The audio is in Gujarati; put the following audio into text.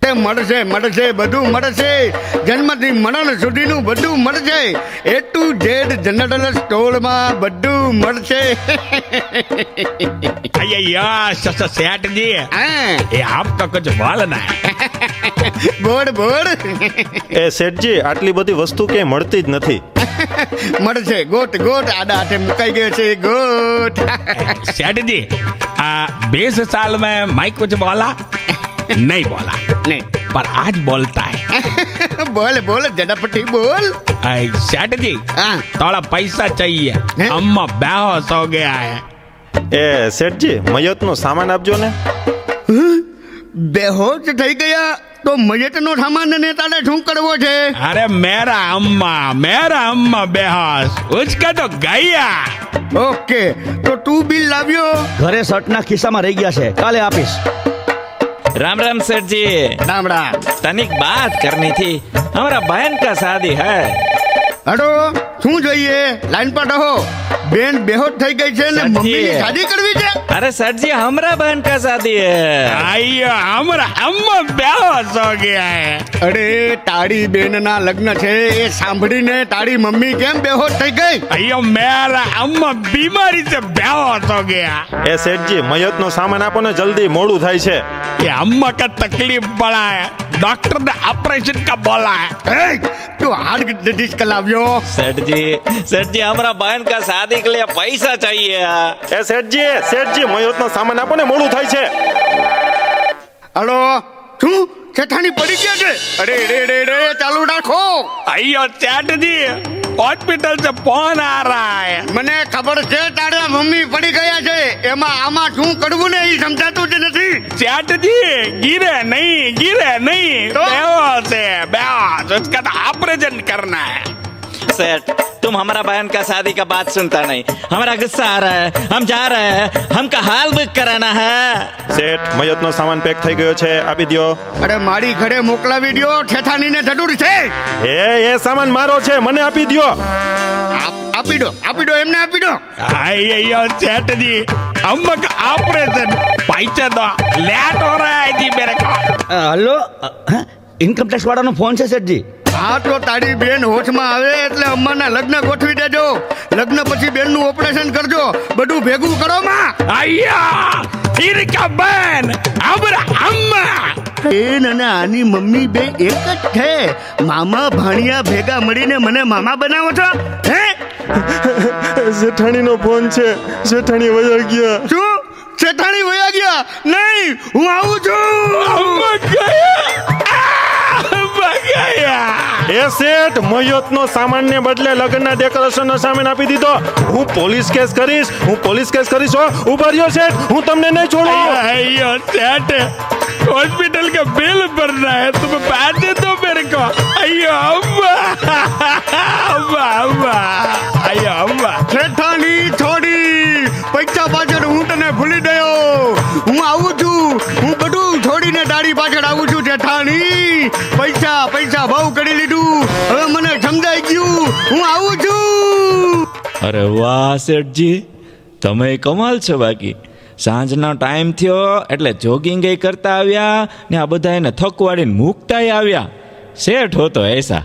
તે મળશે બધું મળશે, જન્મથી મરણ સુધીનું બધું મળશે. એ ટુ ઝેડ જનરલ સ્ટોરમાં બધું મળશે. सेठ जी હા ये आप तो कुछ बोलना है. બોલ એ શેઠજી, આટલી બધી વસ્તુ ક્યાંય મળતી જ નથી. મળશે. ગોટ આડા હાથે મુકાઈ ગયો છે ગોટ. सेठ जी 20 साल में मैं कुछ बोला नहीं बोला, નહીં पर आज बोलता है. બોલ ઝડપથી બોલ. सेठ जी હા थोड़ा पैसा चाहिए, हैं? अम्मा बेहोश हो गया है. એ શેઠજી, મયતનો સામાન આપજો ને. બેહોશ થઈ ગયા તો મયતનો સામાન ને તારે શું કરવો છે? अरे मेरा अम्मा बेहोश, उसका तो गया. ઓકે, તો તું બિલ લાવ્યો? ઘરે શર્ટના ખિસ્સામાં રહી ગયા છે, કાલે આપીશ. राम राम सेठ जी, રામડા. तनिक बात करनी थी. हमारा बहन का शादी है. હડો, શું જોઈએ? લાઈન પર રહો. બેન બેહોશ થઈ ગઈ છે ને સાચી. મમ્મીની શાદી કરવી છે? अरे सेठ जी, हमारा बहन का शादी है. अयो हमारा अम्मा बेहोश हो गया है. અરે તારી બેનના લગ્ન છે એ સાંભળીને તારી મમ્મી કેમ બેહોશ થઈ ગઈ? अयो मेरा अम्मा बीमारी से बेहोश हो गया. એ શેઠજી, મયતનો સામાન આપો ને, જલ્દી મોડું થાય છે. ये अम्मा का तकलीफ बड़ा है, डॉक्टर ने ऑपरेशन का बोला है. એ તું હાર્ડ ડિસ્ક લાવ્યો? सेठ जी हमारा बहन का शादी के लिए पैसा चाहिए. એ શેઠજી, મયતનો સામાન આપો ને, મોડું થાય છે. હલો, શું શેઠાણી પડી ગયા છે? અરે રે ચાલુ રાખો. अयो सेठ जी हॉस्पिटल से फोन आ रहा है. મને ખબર છે તારા મમ્મી પડી ગયા છે, એમાં આમાં શું કરવું ને એ સમજાતું જ નથી. सेठ जी गिरे नहीं तो? बेहोश है, बेहोश, उसका तो ऑपरेशन करना है. सेठ, तुम हमारा बहन का शादी का बात सुनता नहीं. हमारा गुस्सा आ रहा है, हम जा रहे हैं, हमका हाल बुक कराना है. શેઠ, મયતનો સામાન પેક થઈ ગયો છે, આપી દ્યો. અરે મારી ઘરે મોકલાવી દ્યો, ઠેઠાણીને જરૂર છે. એ સામાન મારો છે, મને આપી દ્યો. આપી દો એમને આપી દો. अयो सेठ जी अम्मा का ऑपरेशन पैसा दो, लेट हो रहा है जी मेरे को. હલો, ઇન્કમ ટેક્સ વાળાનો ફોન છે શેઠજી. હા તો તારી બેન હોશમાં આવે એટલે અમ્માના લગ્ન ગોઠવી દેજો. લગ્ન પછી બેનનું ઓપરેશન કરજો. બધું ભેગું કરો માં. अयो इनका बहन हमारा अम्मा. બેન અને આની મમ્મી બે એક જ છે. મામા ભાણિયા ભેગા મળીને મને મામા બનાવો છો હે? શેઠાણીનો ફોન છે, શેઠાણી વયા ગયા. શું શેઠાણી વયા ગયા? નહીં, હું આવું છું. अम्मा गया, अम्मा गया. એ શેઠ, મયતનો સામાનને બદલે લગ્નના ડેકોરેશનનો સામાન આપી દીધો. હું પોલીસ કેસ કરીશ હો. ઉભા રહ્યો શેઠ, હું તમને નહીં છોડું. अयो सेठ हॉस्पिटल का बिल भरना है, तुम पैसे दो मेरे को. अयो अम्मा अम्मा अयो अम्मा. શેઠાણી છોડી પૈસા પાછળ હું તને ભૂલી ગયો. હું આવું છું, હું બધું છોડીને તારી પાછળ આવું છું શેઠાણી. પૈસા બહુ કરી લીધું, હવે મને સમજાઈ ગયું. હું આવું છું. અરે વાહ સેઠજી, તમે કમાલ છો. બાકી સાંજનો ટાઈમ થયો એટલે જોગિંગ કરતા આવ્યા ને આ બધા એને થકવાડીને મૂકતાય આવ્યા. શેઠ હો તો એસા.